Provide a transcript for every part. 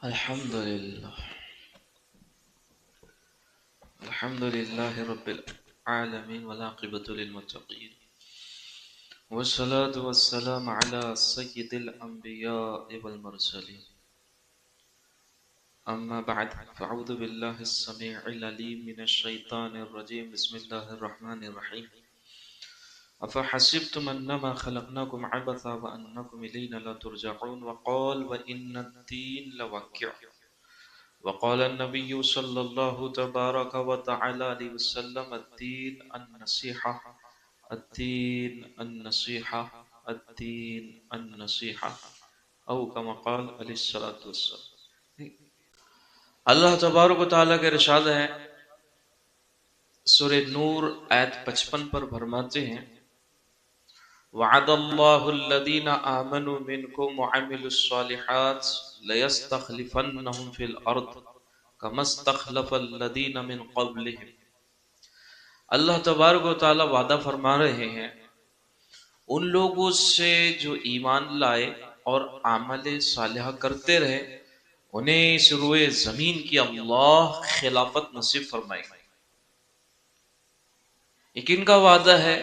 الحمد لله الحمد لله رب العالمين والعاقبة للمتقين والصلاة والسلام على سيد الأنبياء والمرسلين أما بعد فأعوذ بالله السميع العليم من الشيطان الرجيم بسم الله الرحمن الرحيم أفحسبتم أنما خلقناكم عبثا وأنكم إلينا لا ترجعون وقال وإن الدين لواقع وقال النبي صلى الله تبارك وتعالى عليه وسلم الدين النصيحة الدين النصيحة الدين النصيحة او كما قال علیہ الصلوۃ والسلام۔ اللہ تبارک و تعالیٰ کا ارشاد ہے سورہ نور آیت 55 پر فرماتے ہیں وعد اللہ الذین آمنوا منکم وعملوا الصالحات ليستخلفنهم في الارض كما استخلف الذین من قبلهم۔ اللہ تبارک و تعالیٰ وعدہ فرما رہے ہیں ان لوگوں سے جو ایمان لائے اور عمل صالحہ کرتے رہے انہیں اس روئے زمین کی اللہ خلافت نصیب فرمائے گا۔ یہ کن کا وعدہ ہے؟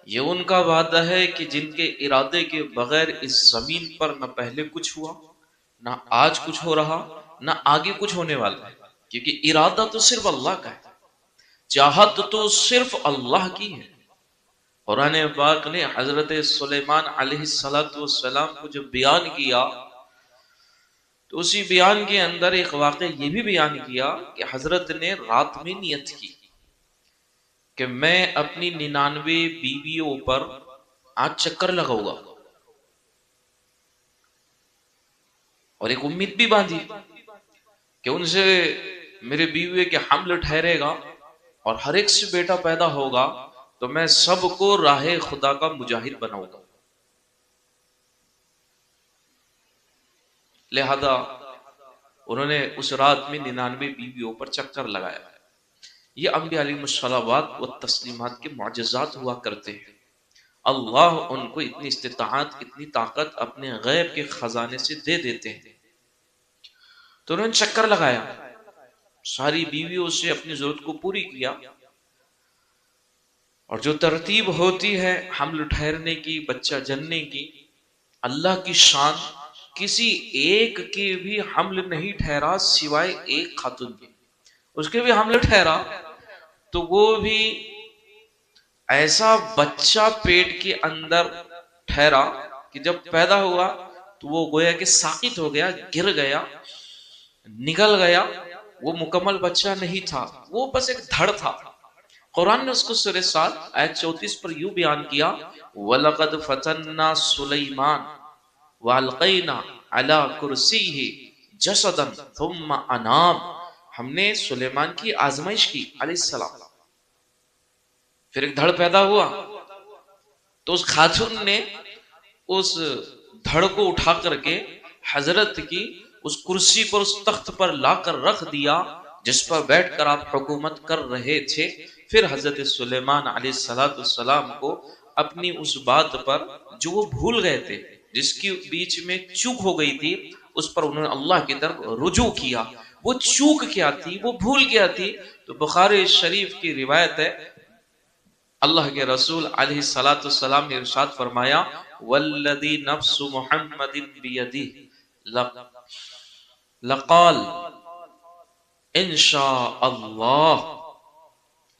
یہ ان کا وعدہ ہے کہ جن کے ارادے کے بغیر اس زمین پر نہ پہلے کچھ ہوا، نہ آج کچھ ہو رہا، نہ آگے کچھ ہونے والا ہے، کیونکہ ارادہ تو صرف اللہ کا ہے، چاہت تو صرف اللہ کی ہے۔ قرآن پاک نے حضرت سلیمان علیہ السلام کو جب بیان کیا تو اسی بیان کے اندر ایک واقعہ یہ بھی بیان کیا کہ حضرت نے رات میں نیت کی کہ میں اپنی 99 بیویوں پر آج چکر لگاؤں گا، اور ایک امید بھی باندھی کہ ان سے میرے بیوی کے حمل ٹھہرے گا اور ہر ایک سے بیٹا پیدا ہوگا تو میں سب کو راہ خدا کا مجاہد بناؤں گا۔ لہذا انہوں نے اس رات میں 99 بیویوں پر چکر لگایا۔ یہ انبیاء علیہ الصلوات و تسلیمات کے معجزات ہوا کرتے ہیں۔ اللہ ان کو اتنی استطاعت، اتنی طاقت اپنے غیب کے خزانے سے دے دیتے ہیں۔ تو انہوں نے چکر لگایا، ساری بیویوں سے اپنی ضرورت کو پوری کیا، اور جو ترتیب ہوتی ہے حمل ٹھہرنے کی، بچہ جننے کی، اللہ کی شان، کسی ایک کے بھی حمل نہیں ٹھہرا سوائے ایک خاتون کے، اس کے بھی حمل ٹھہرا تو وہ بھی ایسا بچہ پیٹ کے اندر ٹھہرا کہ جب پیدا ہوا تو وہ گویا کہ ساقط ہو گیا، گر گیا، نگل گیا، وہ مکمل بچہ نہیں تھا، وہ بس ایک دھڑ تھا۔ قرآن نے اس کو سورہ 7 آیت 34 پر یوں بیان کیا وَلَقَدْ فَتَنَّا سُلَيْمَانَ وَأَلْقَيْنَا عَلَى كُرْسِيِّهِ جَسَدًا ثُمَّ أَنَابَ۔ ہم نے سلیمان کی آزمائش کی علیہ السلام، پھر ایک دھڑ پیدا ہوا تو اس خاتون نے اس دھڑ کو اٹھا کر کے حضرت کی اس کرسی پر، اس تخت پر لا کر رکھ دیا جس پر بیٹھ کر آپ حکومت کر رہے تھے۔ پھر حضرت سلیمان علیہ السلام کو اپنی اس بات پر جو وہ بھول گئے تھے، جس کی بیچ میں چوک ہو گئی تھی، اس پر انہوں نے اللہ کی طرف رجوع کیا۔ وہ چوک کیا تھی، وہ بھول کیا تھی؟ تو بخاری شریف کی روایت ہے، اللہ کے رسول علیہ السلام نے ارشاد فرمایا والذی نفس محمد بیدہ لقال انشاء اللہ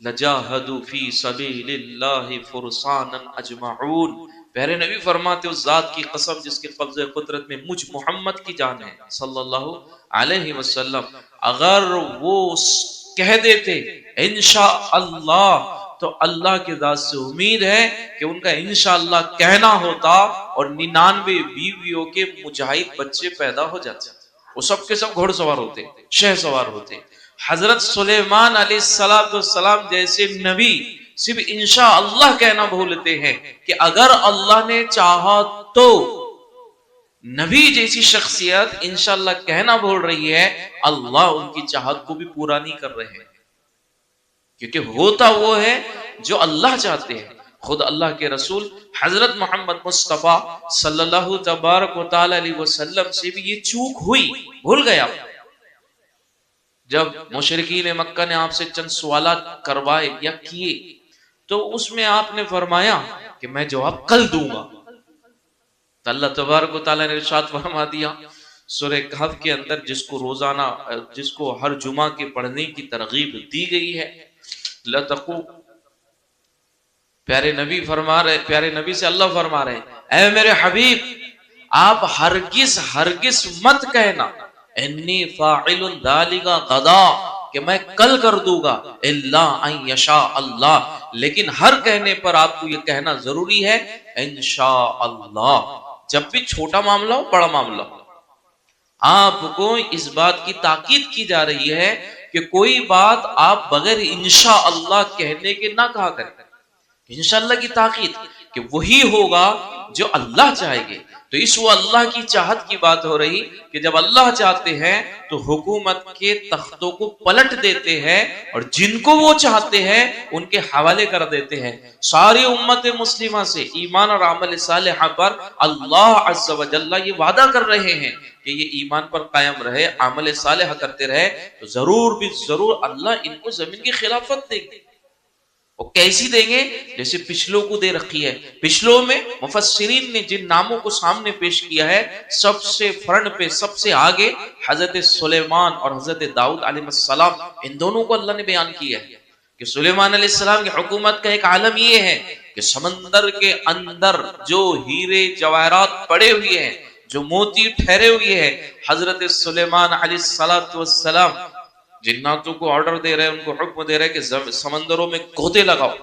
لجاہدوا فی سبیل اللہ فرسانا اجمعون۔ پیارے نبی فرماتے اس ذات کی قسم جس کے قبضہ قدرت میں مجھ محمد کی جان ہے صلی اللہ علیہ وسلم، اگر وہ کہہ دیتے انشاءاللہ تو اللہ کے ذات سے امید ہے کہ ان کا انشاءاللہ کہنا ہوتا اور 99 بیویوں کے مجاہد بچے پیدا ہو جاتے، وہ سب کے سب گھوڑ سوار ہوتے، شہ سوار ہوتے۔ حضرت سلیمان علیہ السلام جیسے نبی صرف انشاءاللہ کہنا بھولتے ہیں کہ اگر اللہ نے چاہا تو۔ نبی جیسی شخصیت انشاءاللہ کہنا بھول رہی ہے، اللہ ان کی چاہت کو بھی پورا نہیں کر رہے ہیں، کیونکہ ہوتا وہ ہے جو اللہ چاہتے ہیں۔ خود اللہ کے رسول حضرت محمد مصطفیٰ صلی اللہ تبارک و تعالی علیہ وسلم سے بھی یہ چوک ہوئی، بھول گیا۔ جب مشرکین مکہ نے آپ سے چند سوالات کروائے یا کیے تو اس میں آپ نے فرمایا کہ میں جواب کل دوں گا۔ تو اللہ تبارک و تعالیٰ نے ارشاد فرما دیا سورہ کہف کے اندر، جس کو روزانہ، جس کو ہر جمعہ کے پڑھنے کی ترغیب دی گئی ہے، لَتَقُوا، پیارے نبی فرما رہے، پیارے نبی سے اللہ فرما رہے ہیں، اے میرے حبیب آپ ہرگز ہرگز مت کہنا انی فاعل ذالک غدا، کہ میں کل کر دوں گا، الا ان یشاء اللہ، لیکن ہر کہنے پر آپ کو یہ کہنا ضروری ہے انشاء اللہ، جب بھی چھوٹا معاملہ ہو بڑا معاملہ ہو۔ آپ کو اس بات کی تاکید کی جا رہی ہے کہ کوئی بات آپ بغیر انشاء اللہ کہنے کے نہ کہا کریں۔ انشاءاللہ کی تاکید کہ وہی ہوگا جو اللہ چاہے گے۔ تو اس وہ اللہ کی چاہت کی بات ہو رہی کہ جب اللہ چاہتے ہیں تو حکومت کے تختوں کو پلٹ دیتے ہیں اور جن کو وہ چاہتے ہیں ان کے حوالے کر دیتے ہیں۔ ساری امت مسلمہ سے ایمان اور عمل صالح پر اللہ عز و جل یہ وعدہ کر رہے ہیں کہ یہ ایمان پر قائم رہے، عمل صالح کرتے رہے تو ضرور بھی ضرور اللہ ان کو زمین کی خلافت دے گی۔ وہ کیسی دیں گے؟ جیسے پچھلوں کو دے رکھی ہے۔ پچھلوں میں مفسرین نے جن ناموں کو سامنے پیش کیا ہے، سب سے فرنٹ پہ، سب سے آگے حضرت سلیمان اور حضرت داؤد علیہ السلام، ان دونوں کو اللہ نے بیان کیا ہے کہ سلیمان علیہ السلام کی حکومت کا ایک عالم یہ ہے کہ سمندر کے اندر جو ہیرے جواہرات پڑے ہوئے ہیں، جو موتی ٹھہرے ہوئے ہیں، حضرت سلیمان علیہ السلام جناتوں کو آرڈر دے رہے، ان کو حکم دے رہے کہ سمندروں میں کودے لگاؤ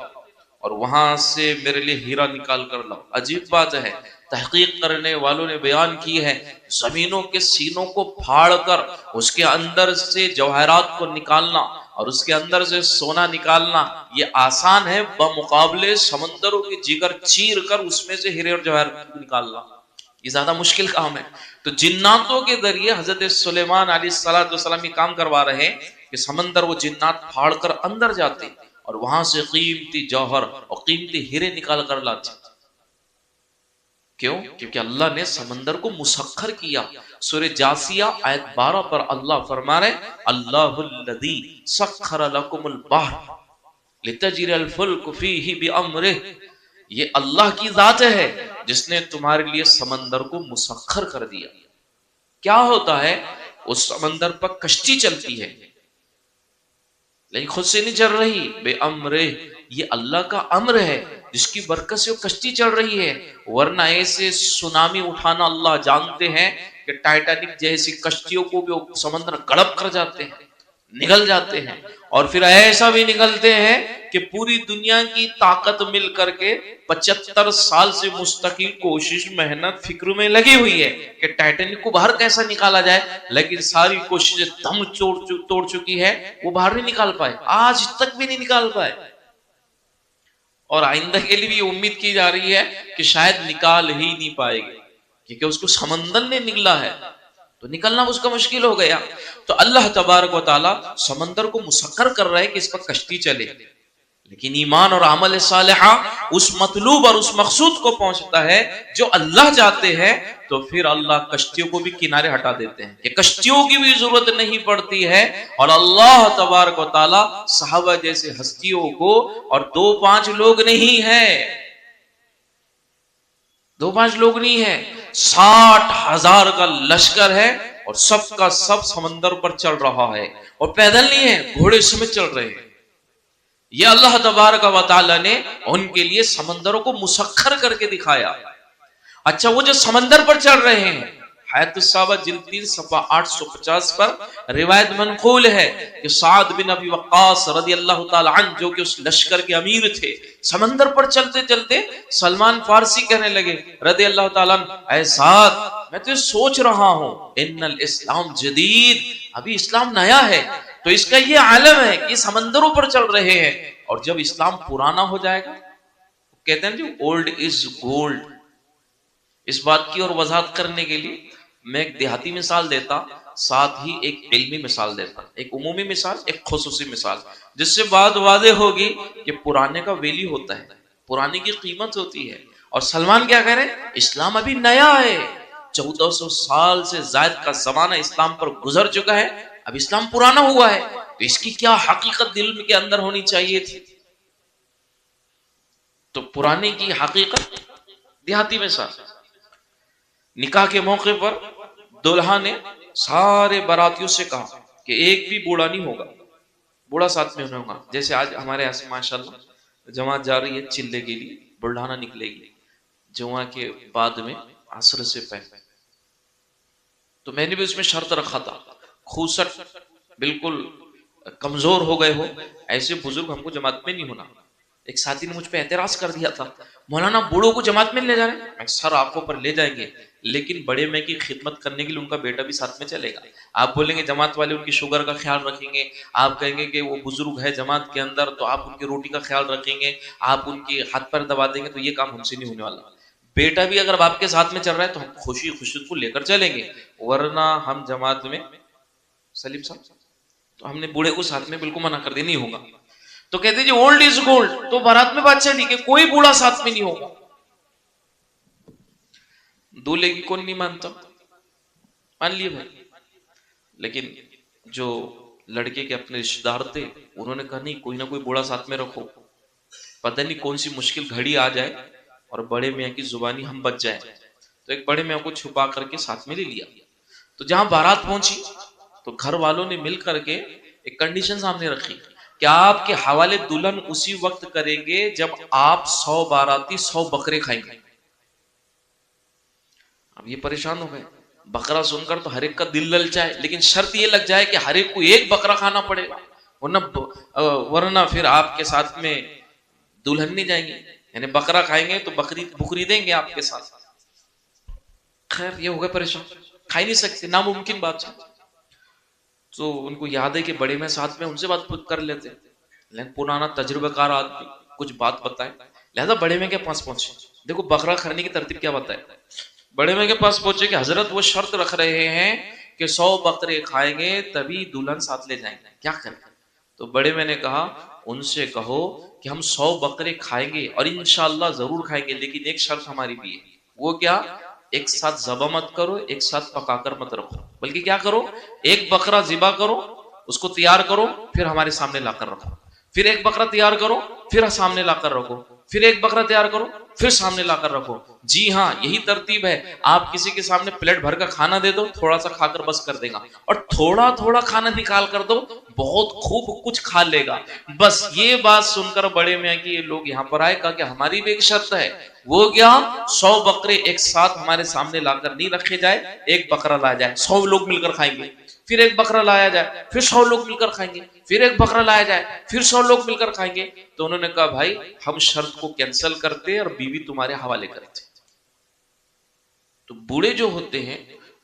اور وہاں سے میرے لیے ہیرا نکال کر لاؤ۔ عجیب بات ہے، تحقیق کرنے والوں نے بیان کی ہے زمینوں کے سینوں کو پھاڑ کر اس کے اندر سے جواہرات کو نکالنا اور اس کے اندر سے سونا نکالنا یہ آسان ہے بمقابلے سمندروں کے جگر چیر کر اس میں سے ہیرے اور جواہرات نکالنا، یہ زیادہ مشکل کام ہے۔ تو جناتوں کے ذریعے حضرت سلیمان علیہ السلام یہ کام کروا رہے ہیں کہ سمندر وہ جنات پھاڑ کر اندر جاتے اور وہاں سے قیمتی جوہر اور قیمتی ہیرے نکال کر لاتے۔ کیوں؟ کیونکہ اللہ نے سمندر کو مسخر کیا۔ سورہ جاثیہ آیت 12 پر اللہ فرما رہے اللہ الذی سخر لکم البحر لتجری الفلک فیہ بامرہ، یہ اللہ کی ذات ہے جس نے تمہارے لیے سمندر کو مسخر کر دیا۔ کیا ہوتا ہے؟ اس سمندر پر کشتی چلتی ہے لیکن خود سے نہیں چل رہی، بے امرہ، یہ اللہ کا امر ہے جس کی برکت سے وہ کشتی چل رہی ہے، ورنہ ایسے سونامی اٹھانا اللہ جانتے ہیں کہ ٹائٹینک جیسی کشتیوں کو بھی سمندر گڑپ کر جاتے ہیں، نگل جاتے ہیں، اور پھر ایسا بھی نگلتے ہیں کہ پوری دنیا کی طاقت مل کر کے 75 سال سے مستقل کوشش محنت فکر میں لگی ہوئی ہے کہ ٹائٹینک کو باہر کیسا نکالا جائے، لیکن ساری کوششیں دم توڑ چکی ہے، وہ باہر نہیں نکال پائے، آج تک بھی نہیں نکال پائے، اور آئندہ کے لیے بھی امید کی جا رہی ہے کہ شاید نکال ہی نہیں پائے گی کیونکہ اس کو سمندر نے نگلا ہے، تو نکلنا اس کا مشکل ہو گیا۔ تو اللہ تبارک و تعالی سمندر کو مسخر کر رہا ہے کہ اس پر کشتی چلے، لیکن ایمان اور عمل صالحہ اس مطلوب اور اس مقصود کو پہنچتا ہے جو اللہ چاہتے ہیں، تو پھر اللہ کشتیوں کو بھی کنارے ہٹا دیتے ہیں کہ کشتیوں کی بھی ضرورت نہیں پڑتی ہے، اور اللہ تبارک و تعالی صحابہ جیسے ہستیوں کو، اور 2-5 لوگ نہیں ہیں، 2-5 لوگ نہیں ہیں، 60,000 کا لشکر ہے اور سب کا سب سمندر پر چل رہا ہے، اور پیدل نہیں ہے، گھوڑے سمیت چل رہے ہیں۔ یہ اللہ تبارک و تعالی نے ان کے لیے سمندروں کو مسخر کر کے دکھایا۔ اچھا، وہ جو سمندر پر چل رہے ہیں، حیات الصحابہ جلد 3 صفحہ 850 پر روایت منقول ہے کہ سعد بن ابی وقاص رضی اللہ تعالی عنہ جو کہ اس لشکر کے امیر تھے، سمندر پر چلتے چلتے سلمان فارسی کہنے لگے رضی اللہ تعالی عنہ، اے سعد میں تو سوچ رہا ہوں ان الاسلام جدید، ابھی اسلام نیا ہے، تو اس کا یہ عالم ہے کہ سمندروں پر چل رہے ہیں، اور جب اسلام پرانا ہو جائے گا، کہتے ہیں جو اولڈ از گولڈ، اس بات کی اور وضاحت کرنے کے لیے میں ایک دیہاتی مثال دیتا، ساتھ ہی ایک علمی مثال دیتا، ایک عمومی مثال، ایک خصوصی مثال، جس سے بات واضح ہوگی کہ پرانے کا ویلیو ہوتا ہے۔ پرانے کی قیمت ہوتی ہے. اور سلمان کیا کہہ رہے ہیں؟ اسلام ابھی نیا ہے، 1400 سال سے زائد کا زمانہ اسلام پر گزر چکا ہے، اب اسلام پرانا ہوا ہے، تو اس کی کیا حقیقت دل کے اندر ہونی چاہیے تھی. تو پرانے کی حقیقت دیہاتی میں ساتھ نکاح کے موقع پر دلہا نے سارے باراتیوں سے کہا کہ ایک بھی بوڑھا نہیں ہوگا، بوڑھا ساتھ میں ہوگا. جیسے آج ہمارے یہاں سے ماشاءاللہ جماعت جا رہی ہے چلے کے لیے، بلڈانا نکلے گی جمعہ کے بعد میں عصر سے پہلے، تو میں نے بھی اس میں شرط رکھا تھا، خوسٹ بالکل کمزور ہو گئے ہو ایسے بزرگ ہم کو جماعت میں نہیں ہونا. ایک ساتھی نے مجھ پہ اعتراض کر دیا تھا، مولانا بوڑھوں کو جماعت میں لے جا رہے ہیں. میں سر آنکھوں پر لے جائیں گے، لیکن بڑے میں کی خدمت کرنے کے لیے ان کا بیٹا بھی ساتھ میں چلے گا. آپ بولیں گے جماعت والے ان کی شوگر کا خیال رکھیں گے، آپ کہیں گے کہ وہ بزرگ ہے جماعت کے اندر تو آپ ان کی روٹی کا خیال رکھیں گے، آپ ان کی ہاتھ پر دبا دیں گے، تو یہ کام ہم سے نہیں ہونے والا. بیٹا بھی اگر باپ کے ساتھ میں چل رہا ہے تو ہم خوشی خوشی کو لے کر چلیں گے، ورنہ ہم جماعت میں سلیم صاحب تو ہم نے بوڑھے کو ساتھ میں بالکل منع کر دیا، نہیں ہوگا. تو کہتے جی اولڈ از گولڈ، تو بارات میں بات چلی کہ کوئی بوڑھا ساتھ میں نہیں ہوگا. دولہے کی کون نہیں مانتا؟ مان لیے بھائی. لیکن جو لڑکے کے اپنے رشتہ دار تھے انہوں نے کہا نہیں، کوئی نہ کوئی بوڑھا ساتھ میں رکھو، پتہ نہیں کون سی مشکل گھڑی آ جائے اور بڑے میاں کی زبانی ہم بچ جائیں. تو ایک بڑے میاں کو چھپا کر کے ساتھ میں لے لیا. تو جہاں بارات پہنچی تو گھر والوں نے مل کر کے ایک کنڈیشن سامنے رکھی کہ آپ کے حوالے دلہن اسی وقت کریں گے جب آپ 100 باراتی 100 بکرے کھائیں گے. اب یہ پریشان ہو گئے، بکرا سن کر تو ہر ایک کا دل للچائے، لیکن شرط یہ لگ جائے کہ ہر ایک کو ایک بکرا کھانا پڑے گا، ورنہ پھر آپ کے ساتھ میں دلہن نہیں جائیں گے. یعنی بکرا کھائیں گے تو بکری دیں گے آپ کے ساتھ. خیر یہ ہو گئے پریشان، کھا ہی نہیں سکتے، ناممکن بات ہے. تو ان کو یاد ہے کہ بڑے میں ساتھ میں ان سے بات کر لیتے، لیکن پرانا تجربہ کار آدمی کچھ بات بتائے، لہذا بڑے میں کے پاس پہنچے. دیکھو بکرا کھانے کی ترتیب کیا بتائے. بڑے میں کے پاس پہنچے کہ حضرت وہ شرط رکھ رہے ہیں کہ 100 بکرے کھائیں گے تبھی دلہن ساتھ لے جائیں گے، کیا کریں. تو بڑے میں نے کہا ان سے کہو کہ ہم 100 بکرے کھائیں گے اور انشاءاللہ ضرور کھائیں گے، لیکن ایک شرط ہماری بھی ہے. وہ کیا؟ ایک ساتھ ذبح مت کرو، ایک ساتھ پکا کر مت رکھو، بلکہ کیا کرو، ایک بکرا ذبح کرو، اس کو تیار کرو، پھر ہمارے سامنے لا کر رکھو، پھر ایک بکرا تیار کرو، پھر سامنے لا کر رکھو، پھر ایک بکرا تیار کرو، پھر سامنے لا کر رکھو. جی ہاں یہی ترتیب ہے. آپ کسی کے سامنے پلیٹ بھر کا کھانا دے دو، تھوڑا سا کھا کر بس کر دے گا، اور تھوڑا تھوڑا کھانا نکال کر دو، بہت خوب کچھ کھا لے گا. بس یہ بات سن کر بڑے میاں کی لوگ یہاں پر آئے، کہا کہ ہماری بھی ایک شرط ہے. وہ کیا؟ 100 بکرے ایک ساتھ ہمارے سامنے لا کر نہیں رکھے جائے، ایک بکرا لایا جائے، 100 لوگ مل کر کھائیں گے. پھر ایک بکرا لایا جائے، پھر 100 لوگ مل کر کھائیں گے، پھر ایک بکرا لایا جائے، پھر 100 لوگ مل کر کھائیں گے. تو انہوں نے کہا بھائی ہم شرط کو کینسل کرتے اور بیوی تمہارے حوالے کرتے. تو بوڑھے جو ہوتے ہیں،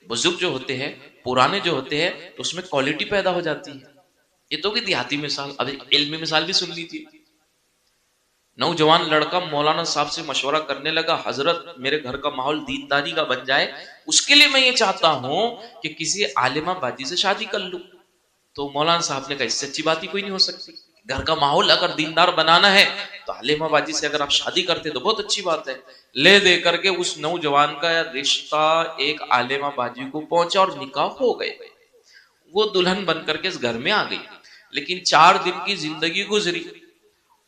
بزرگ جو ہوتے ہیں، پرانے جو ہوتے ہیں، تو اس میں کوالٹی پیدا ہو جاتی ہے. یہ تو کہ دیہاتی مثال. اب علمی مثال بھی سن لیجیے. نوجوان لڑکا مولانا صاحب سے مشورہ کرنے لگا، حضرت میرے گھر کا ماحول دینداری کا بن جائے، اس کے لیے میں یہ چاہتا ہوں کہ کسی عالمہ باجی سے شادی کر لوں. تو مولانا صاحب نے کہا اس سے اچھی بات ہی کوئی نہیں ہو سکتی. گھر کا ماحول اگر دیندار بنانا ہے تو عالمہ باجی سے اگر آپ شادی کرتے تو بہت اچھی بات ہے. لے دے کر کے اس نوجوان کا رشتہ ایک عالمہ باجی کو پہنچا اور نکاح ہو گئے. وہ دلہن بن کر کے اس گھر میں آ گئی. لیکن 4 دن کی زندگی گزری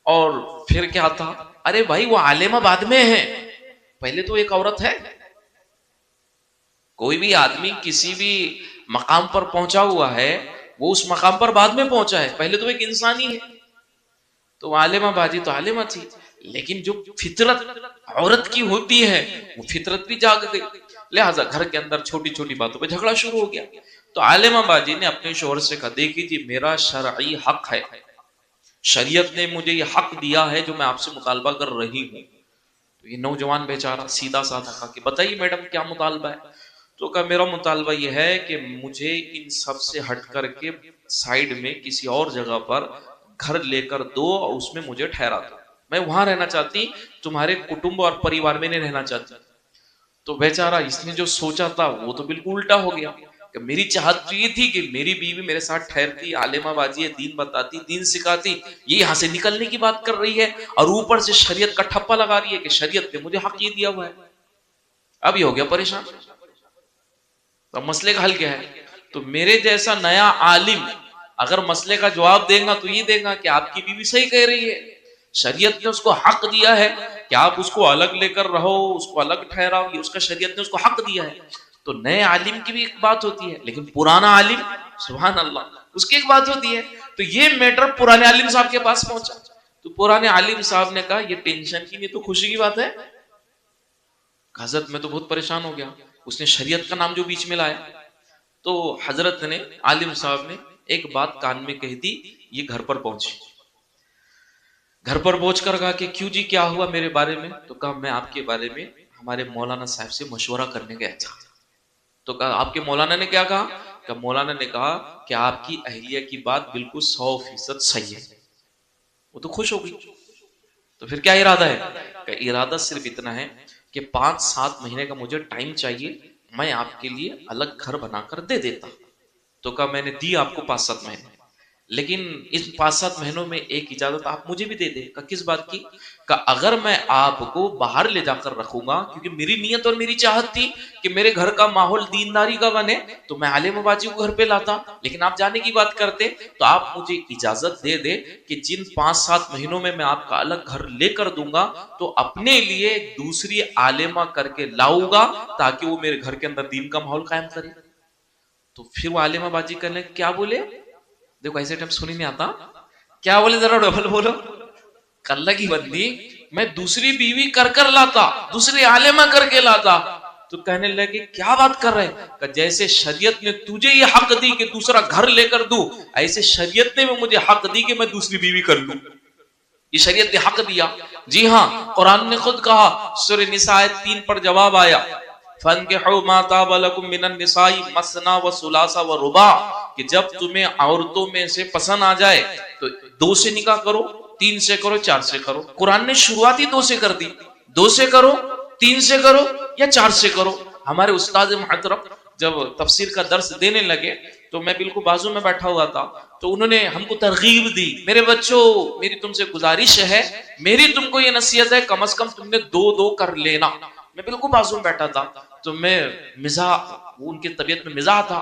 اور پھر کیا تھا، ارے بھائی وہ عالمہ بعد میں ہے، پہلے تو ایک عورت ہے. کوئی بھی آدمی کسی بھی مقام پر پہنچا ہوا ہے وہ اس مقام پر بعد میں پہنچا ہے، پہلے تو ایک انسانی ہے. تو عالمہ باجی تو عالمہ تھی، لیکن جو فطرت عورت کی ہوتی ہے وہ فطرت بھی جاگ گئی. لہٰذا گھر کے اندر چھوٹی چھوٹی باتوں پہ جھگڑا شروع ہو گیا. تو عالمہ باجی نے اپنے شوہر سے کہا دیکھیے جی میرا شرعی حق ہے، شریعت نے مجھے یہ حق دیا ہے جو میں آپ سے مطالبہ کر رہی ہوں. تو یہ نوجوان بیچارہ سیدھا سادہ کہا کہ بتائیے میڈم کیا مطالبہ ہے. تو کہا میرا مطالبہ یہ ہے کہ مجھے ان سب سے ہٹ کر کے سائیڈ میں کسی اور جگہ پر گھر لے کر دو اور اس میں مجھے ٹھہرا دو، میں وہاں رہنا چاہتی، تمہارے کٹمب اور پریوار میں نہیں رہنا چاہتی. تو بیچارہ اس نے جو سوچا تھا وہ تو بالکل الٹا ہو گیا. کہ میری چاہت تو یہ تھی کہ میری بیوی میرے ساتھ ٹھہرتی، عالمہ بازی ہے، دین بتاتی، دین سکھاتی، یہ یہاں سے نکلنے کی بات کر رہی ہے اور اوپر سے شریعت کا ٹھپا لگا رہی ہے کہ شریعت نے مجھے حق یہ دیا ہوا ہے. اب یہ ہو گیا پریشان. اب مسئلے کا حل کیا ہے؟ تو میرے جیسا نیا عالم اگر مسئلے کا جواب دے گا تو یہ دے گا کہ آپ کی بیوی صحیح کہہ رہی ہے، شریعت نے اس کو حق دیا ہے کہ آپ اس کو الگ لے کر رہو، اس کو الگ ٹھہراؤ، یہ اس کا شریعت نے اس کو حق دیا ہے. تو نئے عالم کی بھی ایک بات ہوتی ہے، لیکن پرانا عالم سبحان اللہ اس کی ایک بات ہوتی ہے. تو یہ میٹر پرانے عالم صاحب کے پاس پہنچا تو پرانے عالم صاحب نے کہا یہ ٹینشن کی نہیں تو خوشی کی بات ہے. حضرت میں تو بہت پریشان ہو گیا. اس نے شریعت کا نام جو بیچ میں لایا تو حضرت نے عالم صاحب نے ایک بات کان میں کہہ دی. یہ گھر پر پہنچی، گھر پر پہنچ کر کہا کہ کیوں جی کیا ہوا میرے بارے میں؟ تو کہا میں آپ کے بارے میں ہمارے مولانا صاحب سے مشورہ کرنے گیا تھا. تو کہا آپ کے مولانا نے کیا کہا؟ کہ مولانا نے کہا کہ آپ کی اہلیہ کی بات بالکل 100% صحیح ہے. وہ تو خوش ہو گئی. تو پھر کیا ارادہ ہے؟ کہ ارادہ صرف اتنا ہے کہ 5-7 مہینے کا مجھے ٹائم چاہیے، میں آپ کے لیے الگ گھر بنا کر دے دیتا. تو کہا میں نے دی آپ کو 5-7 مہینے، لیکن اس 5-7 مہینوں میں ایک اجازت آپ مجھے بھی دے دیں. کہ کس بات کی؟ کہ اگر میں آپ کو باہر لے جا کر رکھوں گا، کیونکہ میری نیت اور میری چاہت تھی کہ میرے گھر کا ماحول دینداری کا بنے، تو میں عالم باجی کو گھر پہ لاتا، لیکن آپ جانے کی بات کرتے تو آپ مجھے اجازت دے دے کہ جن 5-7 مہینوں میں میں آپ کا الگ گھر لے کر دوں گا تو اپنے لیے دوسری عالمہ کر کے لاؤں گا تاکہ وہ میرے گھر کے اندر دین کا ماحول قائم کرے. تو پھر وہ عالمہ باجی کرنے کیا بولے؟ دیکھو ایسے ٹائم سنی نہیں آتا، کیا بولے ذرا ڈبل بولو. اللہ کی بندی میں دوسری بیوی کر کر لاتا، دوسری عالمہ کر کے لاتا. تو کہنے لگے کیا بات کر رہے ہیں؟ کہ جیسے شریعت نے تجھے یہ حق دی کہ دوسرا گھر لے کر دوں، ایسے شریعت نے بھی مجھے حق دی کہ میں دوسری بیوی کر لوں. یہ شریعت نے حق دیا. جی ہاں، قرآن نے خود کہا، سورہ نساء 3 پر جواب آیا، فَانْكِحُوا مَا طَابَ لَكُم مِّنَ النِّسَاءِ مَثْنَىٰ وَثُلَاثَ وَرُبَاعَ، کہ جب تمہیں عورتوں میں سے پسند آ جائے تو 2 سے نکاح کرو، 3 سے کرو، 4 سے کرو. قرآن نے شروعات ہی 2 سے کر دی. 2 سے کرو، 3 سے کرو یا 4 سے کرو. ہمارے استاد محترم جب تفسیر کا درس دینے لگے تو میں بالکل بازو میں بیٹھا ہوا تھا، تو انہوں نے ہم کو ترغیب دی، میرے بچوں میری تم سے گزارش ہے، میری تم کو یہ نصیحت ہے کم از کم تم نے 2 کر لینا. میں بالکل بازو میں بیٹھا تھا تو میں مزاح، ان کی طبیعت میں مزاح تھا،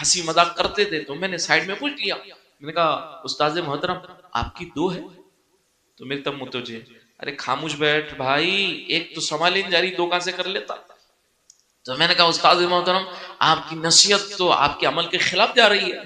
ہنسی مذاق کرتے تھے، تو میں نے سائڈ میں پوچھ لیا، میں نے کہا استاد محترم آپ کی 2 ہے؟ تو میری تب متوجہ، ارے خاموش بیٹھ بھائی، ایک تو سنبھالیں جا رہی، 2 کہاں سے کر لیتا. تو میں نے کہا استاد محترم آپ کی نصیحت تو آپ کے عمل کے خلاف جا رہی ہے،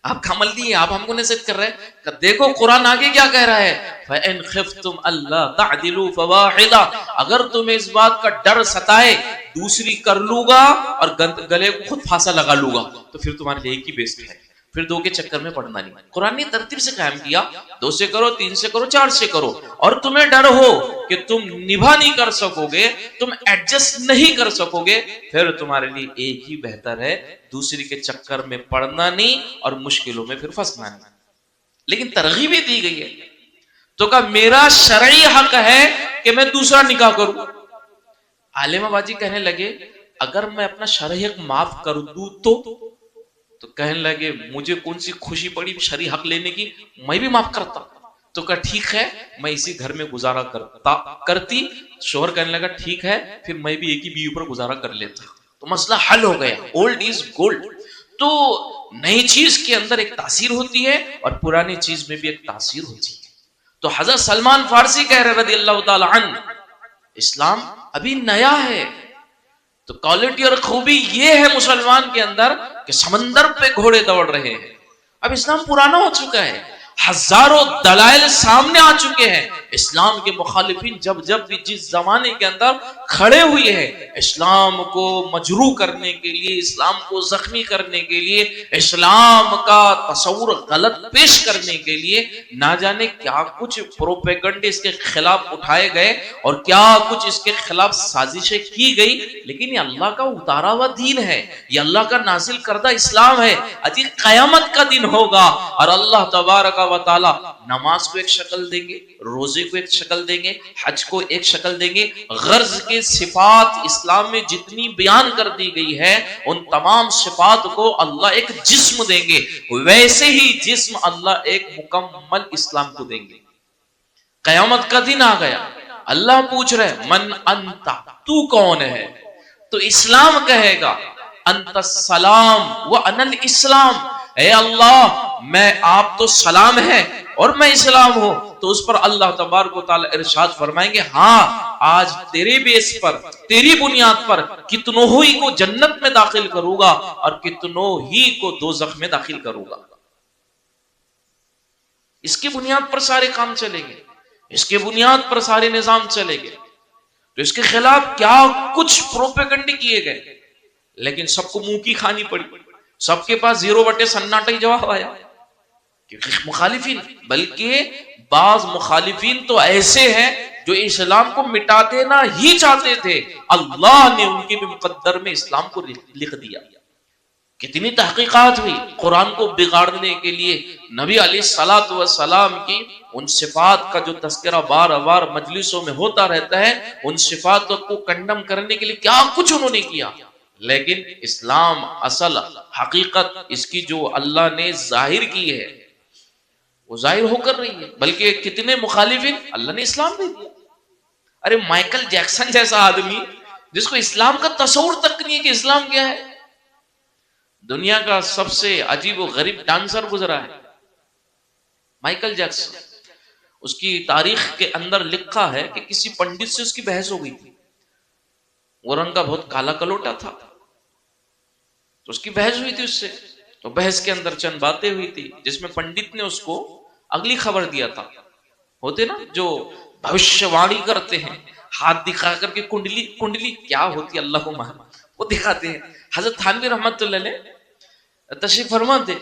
آپ کا عمل نہیں ہے، آپ ہم کو نصیحت کر رہے ہیں. کہ دیکھو قرآن آگے کیا کہہ رہا ہے، فَإِنْ خِفْتُمْ أَلَّا تَعْدِلُوا فَوَاحِدَةً، اگر تمہیں اس بات کا ڈر ستائے دوسری کر لوں گا اور گلے کو خود پھانسا لگا لوں گا تو پھر تمہارے لیے ایک ہی بیسٹ ہے، پھر 2 کے چکر میں پڑنا نہیں. قرآن نے ترتیب سے قائم کیا، 2 سے کرو، 3 سے کرو، 4 سے کرو. اور تمہیں ڈر ہو کہ تم نبھا نہیں کر سکو گے، تم ایڈجسٹ نہیں کر سکو گے، پھر تمہارے لیے ایک ہی بہتر ہے، دوسری کے چکر میں پڑنا نہیں اور مشکلوں میں پھر پھنسنا نہیں. لیکن ترغیب ہی دی گئی ہے. تو کہا میرا شرعی حق ہے کہ میں دوسرا نکاح کروں. عالمہ باجی کہنے لگے اگر میں اپنا شرعی حق معاف کر دوں تو کہنے لگے مجھے کون سی خوشی پڑی شرعی حق لینے کی، میں بھی معاف کرتا. تو کہا ٹھیک ہے میں اسی گھر میں گزارا کرتی. شوہر کہنے لگا ٹھیک ہے پھر میں بھی ایک ہی بیوی پر گزارا کر لیتا. تو مسئلہ حل ہو گیا. Old is gold. تو نئی چیز کے اندر ایک تاثیر ہوتی ہے اور پرانی چیز میں بھی ایک تاثیر ہوتی ہے. تو حضرت سلمان فارسی کہہ رہے رضی اللہ تعالی عنہ اسلام ابھی نیا ہے، تو کوالٹی اور خوبی یہ ہے مسلمان کے اندر کہ سمندر پہ گھوڑے دوڑ رہے ہیں. اب اسلام پرانا ہو چکا ہے، ہزاروں دلائل سامنے آ چکے ہیں. اسلام کے مخالفین جب بھی جس زمانے کے اندر کھڑے ہوئے ہیں اسلام کو مجروح کرنے کے لیے، اسلام کو زخمی کرنے کے لیے، اسلام کا تصور غلط پیش کرنے کے لیے، نہ جانے کیا کچھ پروپیگنڈے اس کے خلاف اٹھائے گئے اور کیا کچھ اس کے خلاف سازشیں کی گئی. لیکن یہ اللہ کا اتارا ہوا دین ہے، یہ اللہ کا نازل کردہ اسلام ہے. اجی قیامت کا دن ہوگا اور اللہ تبارک و تعالی نماز کو ایک شکل دیں گے، روزے کو ایک شکل دیں گے، حج کو ایک شکل دیں گے. غرض کے صفات اسلام میں جتنی بیان کر دی گئی ہے ان تمام صفات کو اللہ ایک جسم دیں گے. ویسے ہی جسم اللہ ایک مکمل اسلام کو دیں گے. قیامت کا دن آ گیا، اللہ پوچھ رہے من انت، تو کون ہے؟ تو اسلام کہے گا انت السلام وانا الاسلام، اے اللہ میں آپ تو سلام ہے اور میں اسلام ہوں. تو اس پر اللہ تبارک و تعالی ارشاد فرمائیں گے ہاں آج تیرے بیس پر، تیری بنیاد پر کتنوں ہی کو جنت میں داخل کروں گا اور کتنوں ہی کو دوزخ میں داخل کروں گا. اس کی بنیاد پر سارے کام چلیں گے، اس کے بنیاد پر سارے نظام چلے گے. تو اس کے خلاف کیا کچھ پروپیگنڈے کیے گئے، لیکن سب کو منہ کی کھانی پڑی. سب کے پاس 0/سناٹا ہی جواب آیا. کیونکہ مخالفین، بلکہ بعض مخالفین تو ایسے ہیں جو اسلام کو مٹا دینا ہی چاہتے تھے، اللہ نے ان کے بھی مقدر میں اسلام کو لکھ دیا. کتنی تحقیقات ہوئی قرآن کو بگاڑنے کے لیے. نبی علیہ الصلوۃ والسلام کی ان صفات کا جو تذکرہ بار بار مجلسوں میں ہوتا رہتا ہے، ان صفات کو کنڈم کرنے کے لیے کیا کچھ انہوں نے کیا. لیکن اسلام اصل حقیقت اس کی جو اللہ نے ظاہر کی ہے وہ ظاہر ہو کر رہی ہے. بلکہ کتنے مخالفین اللہ نے اسلام دے دیا. ارے مائیکل جیکسن جیسا آدمی جس کو اسلام کا تصور تک نہیں ہے کہ اسلام کیا ہے، دنیا کا سب سے عجیب و غریب ڈانسر گزرا ہے مائیکل جیکسن. اس کی تاریخ کے اندر لکھا ہے کہ کسی پنڈت سے اس کی بحث ہو گئی تھی. وہ رنگ کا بہت کالا کلوٹا تھا، تو اس کی بحث ہوئی تھی اس سے. تو بحث کے اندر چند باتیں ہوئی تھی جس میں پنڈت نے اس کو اگلی خبر دیا تھا. ہوتے نا جو بھوشیہ وانی کرتے ہیں، ہاتھ دکھا کر کے کنڈلی کیا ہوتی ہے اللہ کو مان، وہ دکھاتے ہیں. حضرت تھانوی رحمت اللہ علیہ تشریف فرما تھے.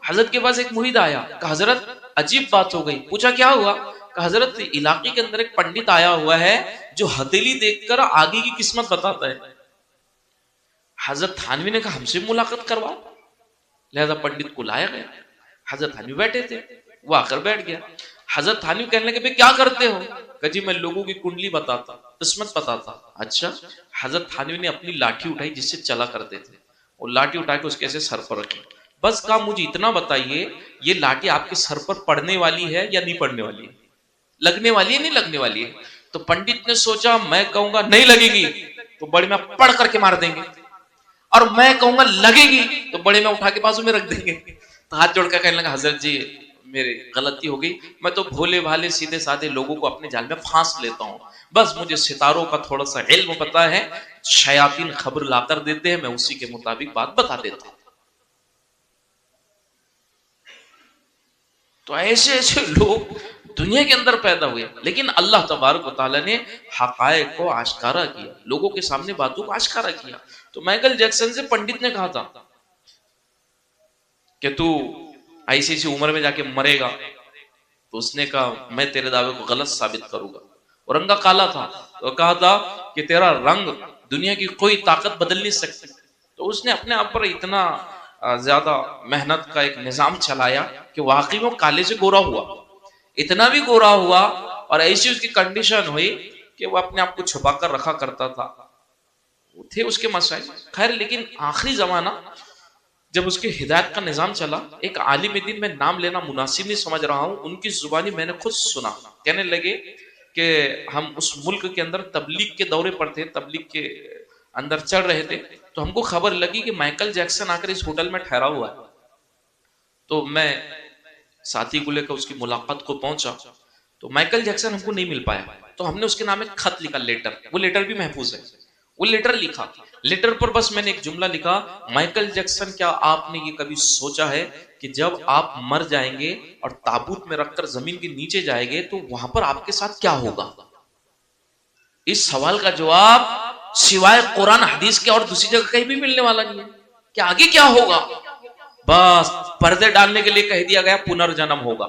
حضرت کے پاس ایک مرید آیا کہ حضرت عجیب بات ہو گئی. پوچھا کیا ہوا؟ کہ حضرت علاقے کے اندر ایک پنڈت آیا ہوا ہے جو ہتھیلی دیکھ کر آگے کی قسمت بتاتا ہے. حضرت تھانوی نے کہا ہم سے ملاقات کرواؤ. لہذا پنڈت کو لایا گیا. حضرت تھانوی بیٹھے تھے، وہ آ کر بیٹھ گیا. حضرت تھانوی کہنے لگے بھئی کیا کرتے ہو؟ کہ جی میں لوگوں کی کنڈلی بتاتا، قسمت بتاتا. اچھا. حضرت تھانوی نے اپنی لاٹھی اٹھائی جس سے چلا کرتے تھے، وہ لاٹھی اٹھا کے اس کے ایسے سر پر رکھی. بس کہا مجھے اتنا بتائیے یہ لاٹھی آپ کے سر پر پڑنے والی ہے یا نہیں پڑنے والی ہے، لگنے والی ہے نہیں لگنے والی ہے؟ تو پنڈت نے سوچا میں کہوں گا نہیں لگے گی تو بڑے میں پڑھ کر کے مار دیں گے، اور میں کہوں گا لگے گی تو بڑے میں اٹھا کے بازو میں رکھ دیں گے. تو ہاتھ جوڑ کر کہنے لگا حضرت جی میری غلطی ہو گئی، میں تو بھولے بھالے سیدھے سادے لوگوں کو اپنے جال میں پھانس لیتا ہوں. بس مجھے ستاروں کا تھوڑا سا علم پتا ہے، شیاطین خبر لا کر دیتے ہیں، میں اسی کے مطابق بات بتا دیتا ہوں. تو ایسے ایسے لوگ دنیا کے اندر پیدا ہوئے. لیکن اللہ تبارک و تعالیٰ نے حقائق کو آشکارا کیا، لوگوں کے سامنے باتوں کو آشکارا کیا. تو مائیکل جیکسن سے پنڈت نے کہا تھا کہ تو ایسی سی عمر میں جا کے مرے گا. تو اس نے کہا میں تیرے دعوے کو غلط ثابت کروں گا. اور رنگا کالا تھا تو کہا تھا کہ تیرا رنگ دنیا کی کوئی طاقت بدل نہیں سکتی. تو اس نے اپنے آپ پر اتنا زیادہ محنت کا ایک نظام چلایا کہ واقعی وہ کالے سے گورا ہوا، اتنا بھی گورا ہوا، اور ایسی اس کی کنڈیشن ہوئی کہ وہ اپنے آپ کو چھپا کر رکھا کرتا تھا. تھے اس کے مسائل خیر. لیکن آخری زمانہ جب اس کے ہدایت کا نظام چلا، ایک عالم دین میں نام لینا مناسب نہیں سمجھ رہا ہوں، ان کی زبانی میں نے خود سنا. کہنے لگے کہ ہم اس ملک کے اندر تبلیغ کے دورے پر تھے، تبلیغ کے اندر چڑھ رہے تھے، تو ہم کو خبر لگی کہ مائیکل جیکسن آ کر اس ہوٹل میں ٹھہرا ہوا ہے. تو میں ساتھی کو لے کر اس کی ملاقات کو پہنچا تو مائیکل جیکسن ہم کو نہیں مل پایا. تو ہم نے اس کے نام ایک خط لکھا، لیٹر. وہ لیٹر بھی محفوظ ہے. وہ لیٹر لکھا، لیٹر پر بس میں نے ایک جملہ لکھا، مائیکل جیکسن کیا آپ نے یہ کبھی سوچا ہے کہ جب آپ مر جائیں گے اور تابوت میں رکھ کر زمین کے نیچے جائیں گے تو وہاں پر آپ کے ساتھ کیا ہوگا؟ اس سوال کا جواب سوائے قرآن حدیث کے اور دوسری جگہ کہیں بھی ملنے والا نہیں ہے کہ آگے کیا ہوگا. بس پردے ڈالنے کے لیے کہہ دیا گیا پنرجنم ہوگا.